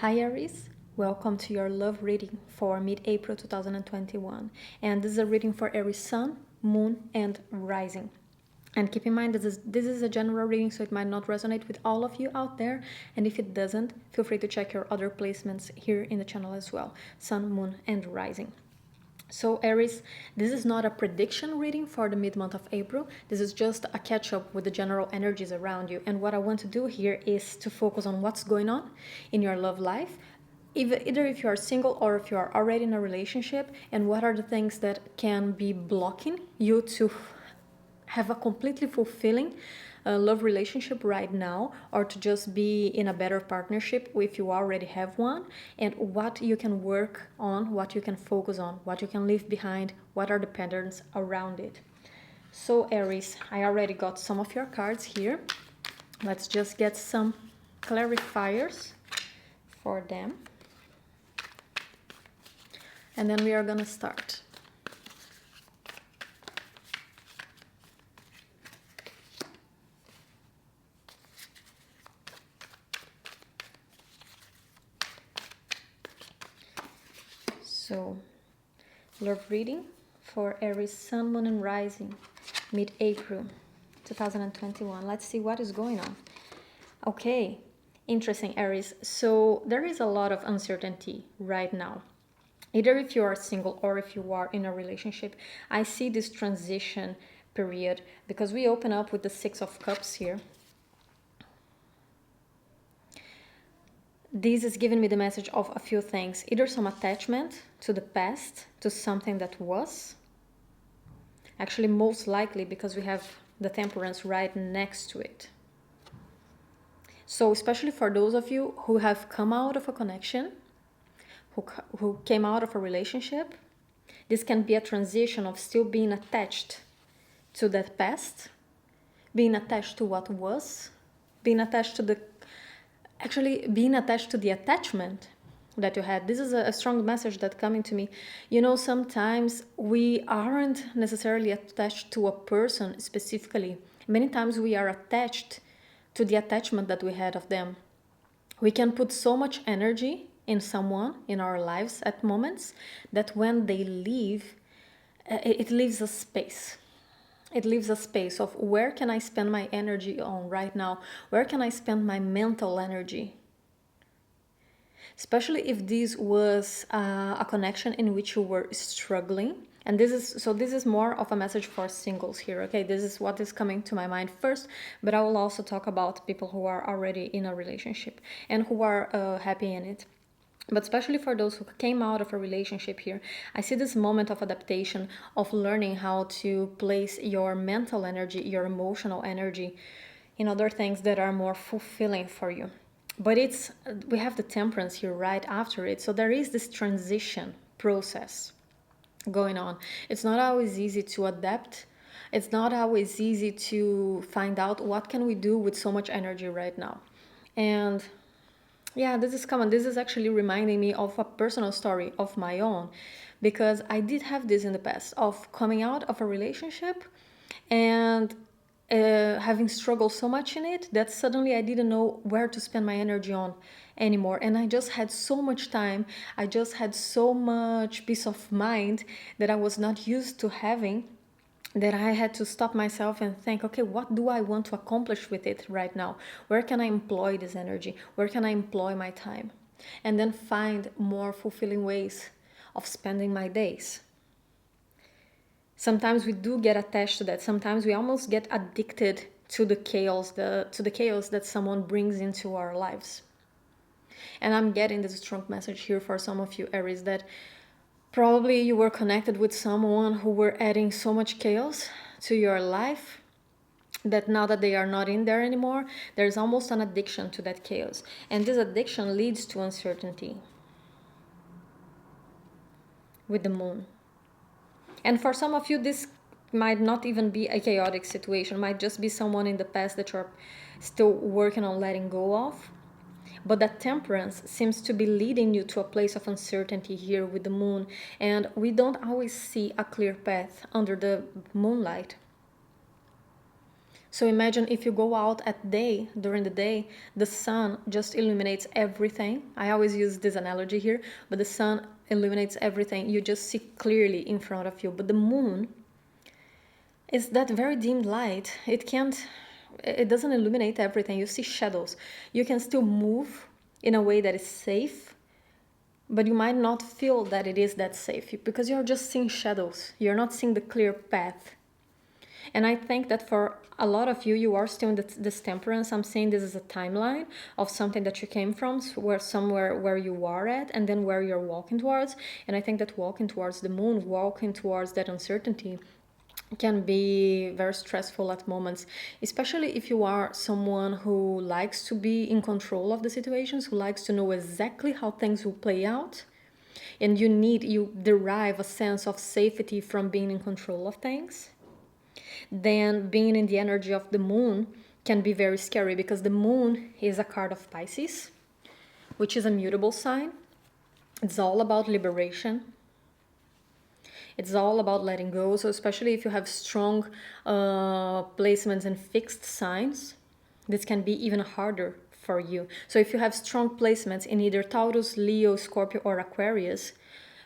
Hi Aries, welcome to your love reading for mid-April 2021. And this is a reading for Aries Sun, Moon, and Rising. And keep in mind this is a general reading, so it might not resonate with all of you out there. And if it doesn't, feel free to check your other placements here in the channel as well. Sun, Moon, and Rising. So Aries, this is not a prediction reading for the mid-month of April. This is just a catch-up with the general energies around you. And what I want to do here is to focus on what's going on in your love life, either if you are single or if you are already in a relationship, and what are the things that can be blocking you to have a completely fulfilling love relationship right now, or to just be in a better partnership if you already have one, and what you can work on, what you can focus on, what you can leave behind, what are the patterns around it. So Aries, I already got some of your cards here. Let's just get some clarifiers for them, and then we are gonna start. So, love reading for Aries Sun, Moon, and Rising, mid-April 2021. Let's see what is going on. Okay, interesting, Aries. So there is a lot of uncertainty right now. Either if you are single or if you are in a relationship, I see this transition period because we open up with the Six of Cups here. This is giving me the message of a few things. Either some attachment to the past, to something that was. Actually, most likely because we have the Temperance right next to it. So especially for those of you who have come out of a connection, who came out of a relationship, this can be a transition of still being attached to that past, being attached to what was, being attached to the attachment that you had. This is a strong message that coming to me. You know, sometimes we aren't necessarily attached to a person specifically. Many times we are attached to the attachment that we had of them. We can put so much energy in someone in our lives at moments that when they leave, it leaves a space. It leaves a space of where can I spend my energy on right now? Where can I spend my mental energy? Especially if this was a connection in which you were struggling. And this is more of a message for singles here, okay? This is what is coming to my mind first, but I will also talk about people who are already in a relationship and who are happy in it. But especially for those who came out of a relationship here, I see this moment of adaptation, of learning how to place your mental energy, your emotional energy in other things that are more fulfilling for you. But we have the Temperance here right after it. So there is this transition process going on. It's not always easy to adapt. It's not always easy to find out what can we do with so much energy right now. And yeah, this is common. This is actually reminding me of a personal story of my own, because I did have this in the past of coming out of a relationship and having struggled so much in it that suddenly I didn't know where to spend my energy on anymore. And I just had so much time. I just had so much peace of mind that I was not used to having, that I had to stop myself and think, okay, what do I want to accomplish with it right now? Where can I employ this energy? Where can I employ my time? And then find more fulfilling ways of spending my days. Sometimes we do get attached to that. Sometimes we almost get addicted to the chaos, to the chaos that someone brings into our lives. And I'm getting this strong message here for some of you, Aries, that probably you were connected with someone who were adding so much chaos to your life that now that they are not in there anymore, there's almost an addiction to that chaos. And this addiction leads to uncertainty with the moon. And for some of you, this might not even be a chaotic situation. It might just be someone in the past that you're still working on letting go of. But that Temperance seems to be leading you to a place of uncertainty here with the moon. And we don't always see a clear path under the moonlight. So imagine if you go out at day, during the day, the sun just illuminates everything. I always use this analogy here, but the sun illuminates everything. You just see clearly in front of you. But the moon is that very dim light. It doesn't illuminate everything. You see shadows. You can still move in a way that is safe, but you might not feel that it is that safe because you're just seeing shadows. You're not seeing the clear path. And I think that for a lot of you, you are still in this temperance. I'm saying this is a timeline of something that you came from, somewhere where you are at, and then where you're walking towards. And I think that walking towards the moon, walking towards that uncertainty, can be very stressful at moments, especially if you are someone who likes to be in control of the situations, who likes to know exactly how things will play out. And you derive a sense of safety from being in control of things. Then being in the energy of the moon can be very scary because the moon is a card of Pisces, which is a mutable sign. It's all about liberation. It's all about letting go. So especially if you have strong placements in fixed signs, this can be even harder for you. So if you have strong placements in either Taurus, Leo, Scorpio, or Aquarius,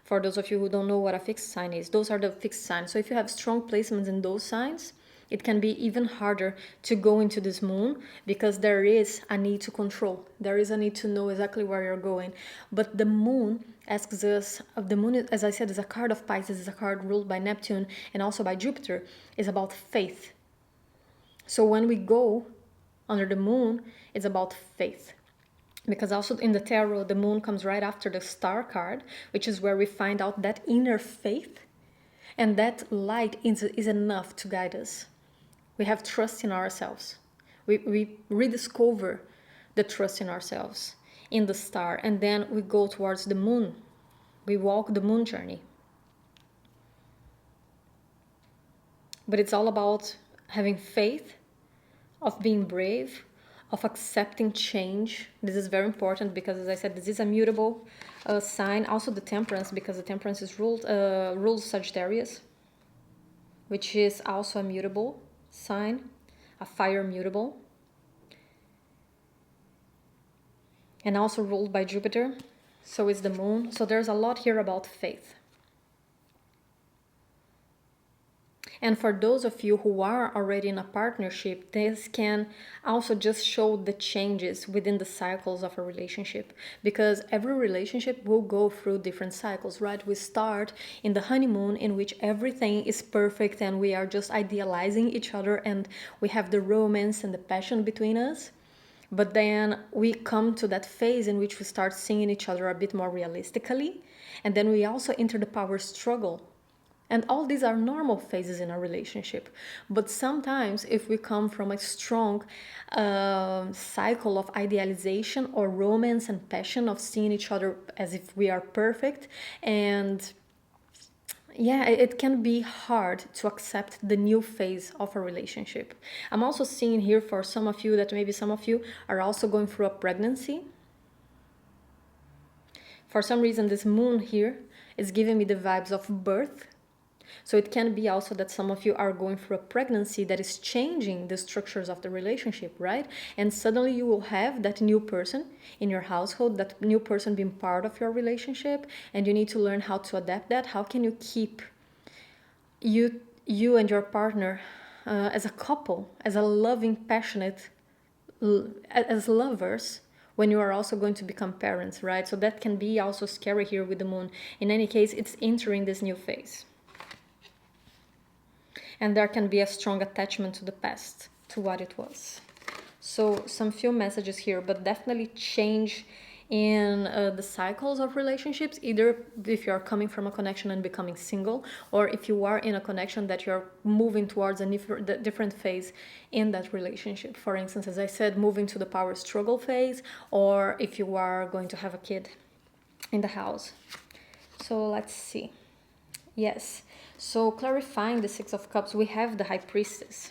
for those of you who don't know what a fixed sign is, those are the fixed signs. So if you have strong placements in those signs, it can be even harder to go into this moon because there is a need to control. There is a need to know exactly where you're going. But the moon asks us, the moon, as I said, is a card of Pisces, is a card ruled by Neptune and also by Jupiter, is about faith. So when we go under the moon, it's about faith. Because also in the tarot, the moon comes right after the star card, which is where we find out that inner faith. And that light is enough to guide us. We have trust in ourselves. We rediscover the trust in ourselves, in the star. And then we go towards the moon. We walk the moon journey. But it's all about having faith, of being brave, of accepting change. This is very important because, as I said, this is a mutable sign. Also the temperance, because the temperance is rules Sagittarius, which is also a mutable sign, a fire mutable, and also ruled by Jupiter. So is the moon. So there's a lot here about faith. And for those of you who are already in a partnership, this can also just show the changes within the cycles of a relationship. Because every relationship will go through different cycles, right? We start in the honeymoon, in which everything is perfect and we are just idealizing each other and we have the romance and the passion between us. But then we come to that phase in which we start seeing each other a bit more realistically. And then we also enter the power struggle. And all these are normal phases in a relationship. But sometimes if we come from a strong cycle of idealization or romance and passion of seeing each other as if we are perfect, and yeah, it can be hard to accept the new phase of a relationship. I'm also seeing here for some of you that maybe some of you are also going through a pregnancy. For some reason, this moon here is giving me the vibes of birth. So it can be also that some of you are going through a pregnancy that is changing the structures of the relationship, right? And suddenly you will have that new person in your household, that new person being part of your relationship, and you need to learn how to adapt that. How can you keep you and your partner as a couple, as a loving, passionate, as lovers, when you are also going to become parents, right? So that can be also scary here with the moon. In any case, it's entering this new phase. And there can be a strong attachment to the past, to what it was. So some few messages here, but definitely change in the cycles of relationships, either if you're coming from a connection and becoming single, or if you are in a connection that you're moving towards a different phase in that relationship. For instance, as I said, moving to the power struggle phase, or if you are going to have a kid in the house. So let's see. Yes. So clarifying the Six of Cups, we have the High Priestess.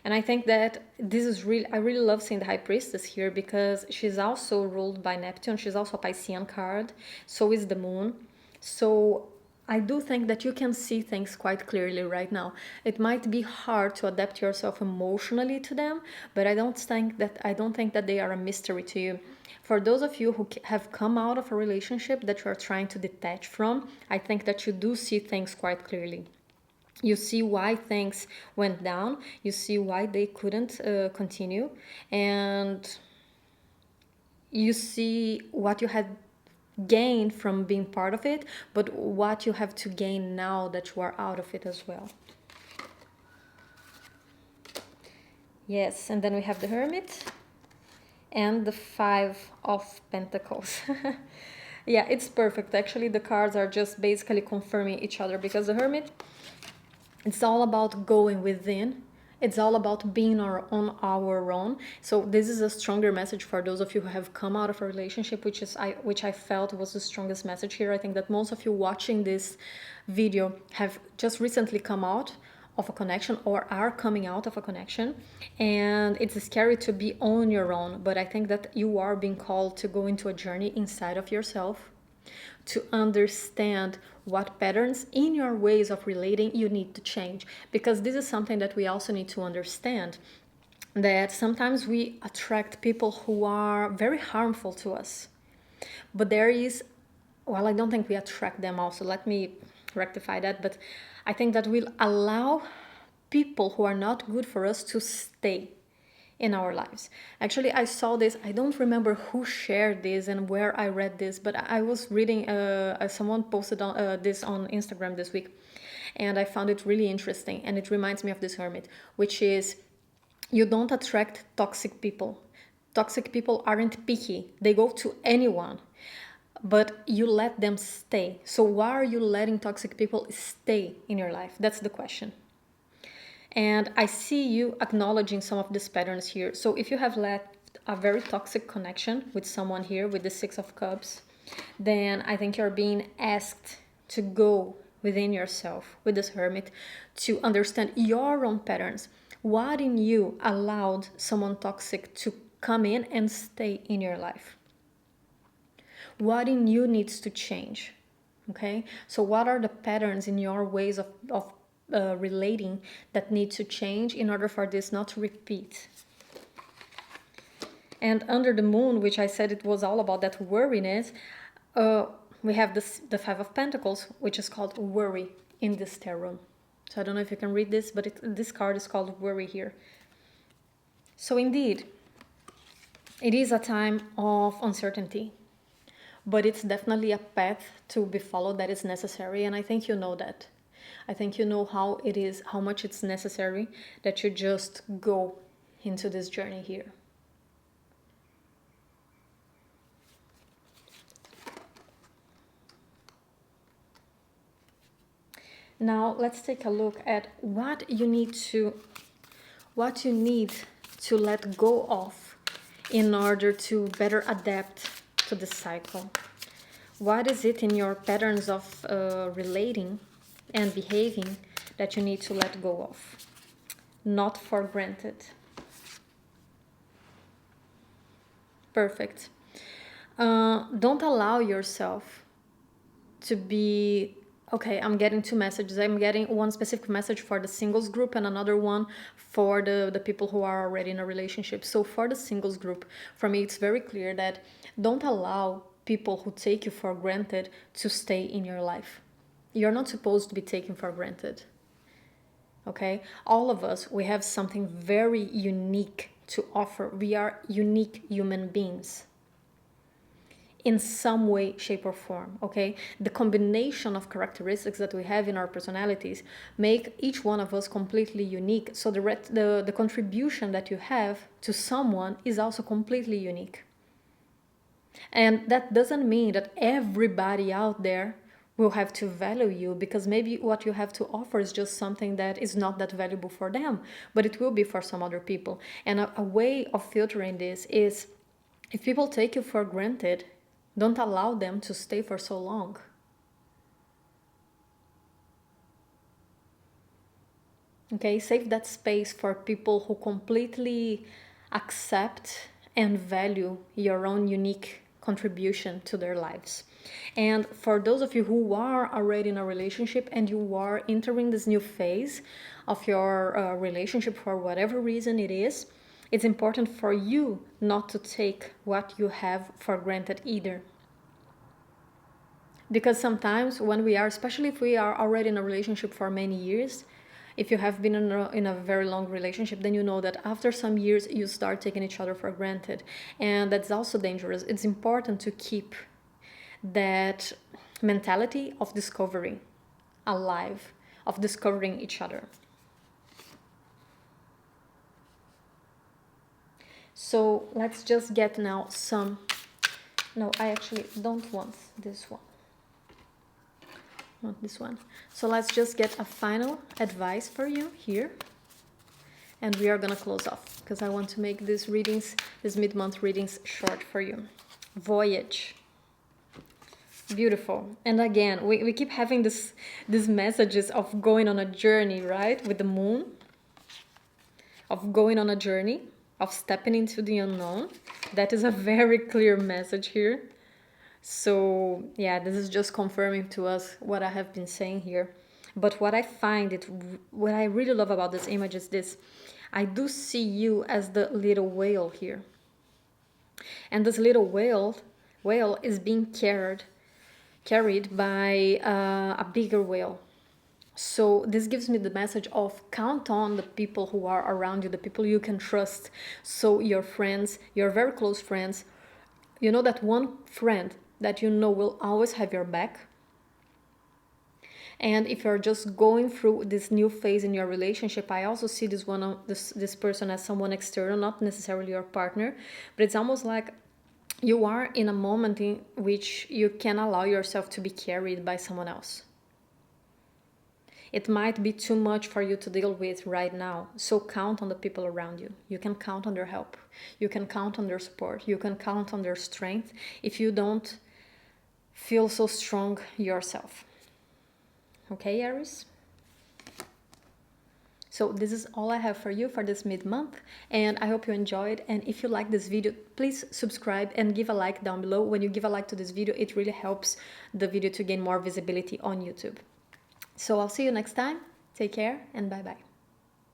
And I think that this is I really love seeing the High Priestess here because she's also ruled by Neptune. She's also a Piscean card. So is the Moon. So I do think that you can see things quite clearly right now. It might be hard to adapt yourself emotionally to them, but I don't think that they are a mystery to you. For those of you who have come out of a relationship that you are trying to detach from, I think that you do see things quite clearly. You see why things went down, you see why they couldn't continue, and you see what you had gained from being part of it, but what you have to gain now that you are out of it as well. Yes, and then we have the Hermit and the Five of Pentacles. Yeah, it's perfect. Actually, the cards are just basically confirming each other, because the Hermit, it's all about going within. It's all about being on our own. So this is a stronger message for those of you who have come out of a relationship, which I felt was the strongest message here. I think that most of you watching this video have just recently come out of a connection or are coming out of a connection, and it's scary to be on your own, but I think that you are being called to go into a journey inside of yourself, to understand what patterns in your ways of relating you need to change. Because this is something that we also need to understand, that sometimes we attract people who are very harmful to us. But there is, well, I don't think we attract them also. Let me rectify that. But I think that we'll allow people who are not good for us to stay in our lives. Actually, I saw this, I don't remember who shared this and where I read this, but I was reading, someone posted this on Instagram this week, and I found it really interesting, and it reminds me of this Hermit, which is, you don't attract toxic people. Toxic people aren't picky, they go to anyone, but you let them stay. So why are you letting toxic people stay in your life? That's the question. And I see you acknowledging some of these patterns here. So if you have left a very toxic connection with someone here with the Six of Cups, then I think you're being asked to go within yourself with this Hermit to understand your own patterns. What in you allowed someone toxic to come in and stay in your life? What in you needs to change? Okay, so what are the patterns in your ways of relating that need to change in order for this not to repeat? And under the moon, which I said it was all about that worriness, we have the Five of Pentacles, which is called worry in this tarot. So I don't know if you can read this, but this card is called worry here. So indeed, it is a time of uncertainty, but it's definitely a path to be followed that is necessary, and I think you know that. I think you know how it is, how much it's necessary that you just go into this journey here. Now let's take a look at what you need to let go of in order to better adapt to the cycle. What is it in your patterns of relating and behaving that you need to let go of? Not for granted. Perfect. Don't allow yourself to be, okay, I'm getting two messages. I'm getting one specific message for the singles group and another one for the people who are already in a relationship. So for the singles group, for me, it's very clear that don't allow people who take you for granted to stay in your life. You're not supposed to be taken for granted. Okay? All of us, we have something very unique to offer. We are unique human beings in some way, shape, or form. Okay? The combination of characteristics that we have in our personalities make each one of us completely unique. So the contribution that you have to someone is also completely unique. And that doesn't mean that everybody out there will have to value you, because maybe what you have to offer is just something that is not that valuable for them, but it will be for some other people. And a way of filtering this is, if people take you for granted, don't allow them to stay for so long. Okay, save that space for people who completely accept and value your own unique contribution to their lives. And for those of you who are already in a relationship and you are entering this new phase of your relationship for whatever reason it is, it's important for you not to take what you have for granted either. Because sometimes when we are, especially if we are already in a relationship for many years, if you have been in a very long relationship, then you know that after some years you start taking each other for granted. And that's also dangerous. It's important to keep that mentality of discovery alive, of discovering each other. So let's just get now some... No, I actually don't want this one. Not this one. So let's just get a final advice for you here. And we are gonna close off because I want to make these readings, these mid-month readings, short for you. Voyage. Beautiful. And again, we keep having these messages of going on a journey, right? With the moon. Of going on a journey, of stepping into the unknown. That is a very clear message here. So yeah, this is just confirming to us what I have been saying here. But what I what I really love about this image is this. I do see you as the little whale here. And this little whale is being carried by a bigger whale. So this gives me the message of count on the people who are around you, the people you can trust. So your friends, your very close friends, you know, that one friend that you know will always have your back. And if you're just going through this new phase in your relationship, I also see this person as someone external, not necessarily your partner, but it's almost like you are in a moment in which you can allow yourself to be carried by someone else. It might be too much for you to deal with right now, so count on the people around you. You can count on their help. You can count on their support. You can count on their strength if you don't feel so strong yourself. Okay, Aries? So this is all I have for you for this mid-month, and I hope you enjoyed. And if you like this video, please subscribe and give a like down below. When you give a like to this video, it really helps the video to gain more visibility on YouTube. So I'll see you next time. Take care and bye-bye.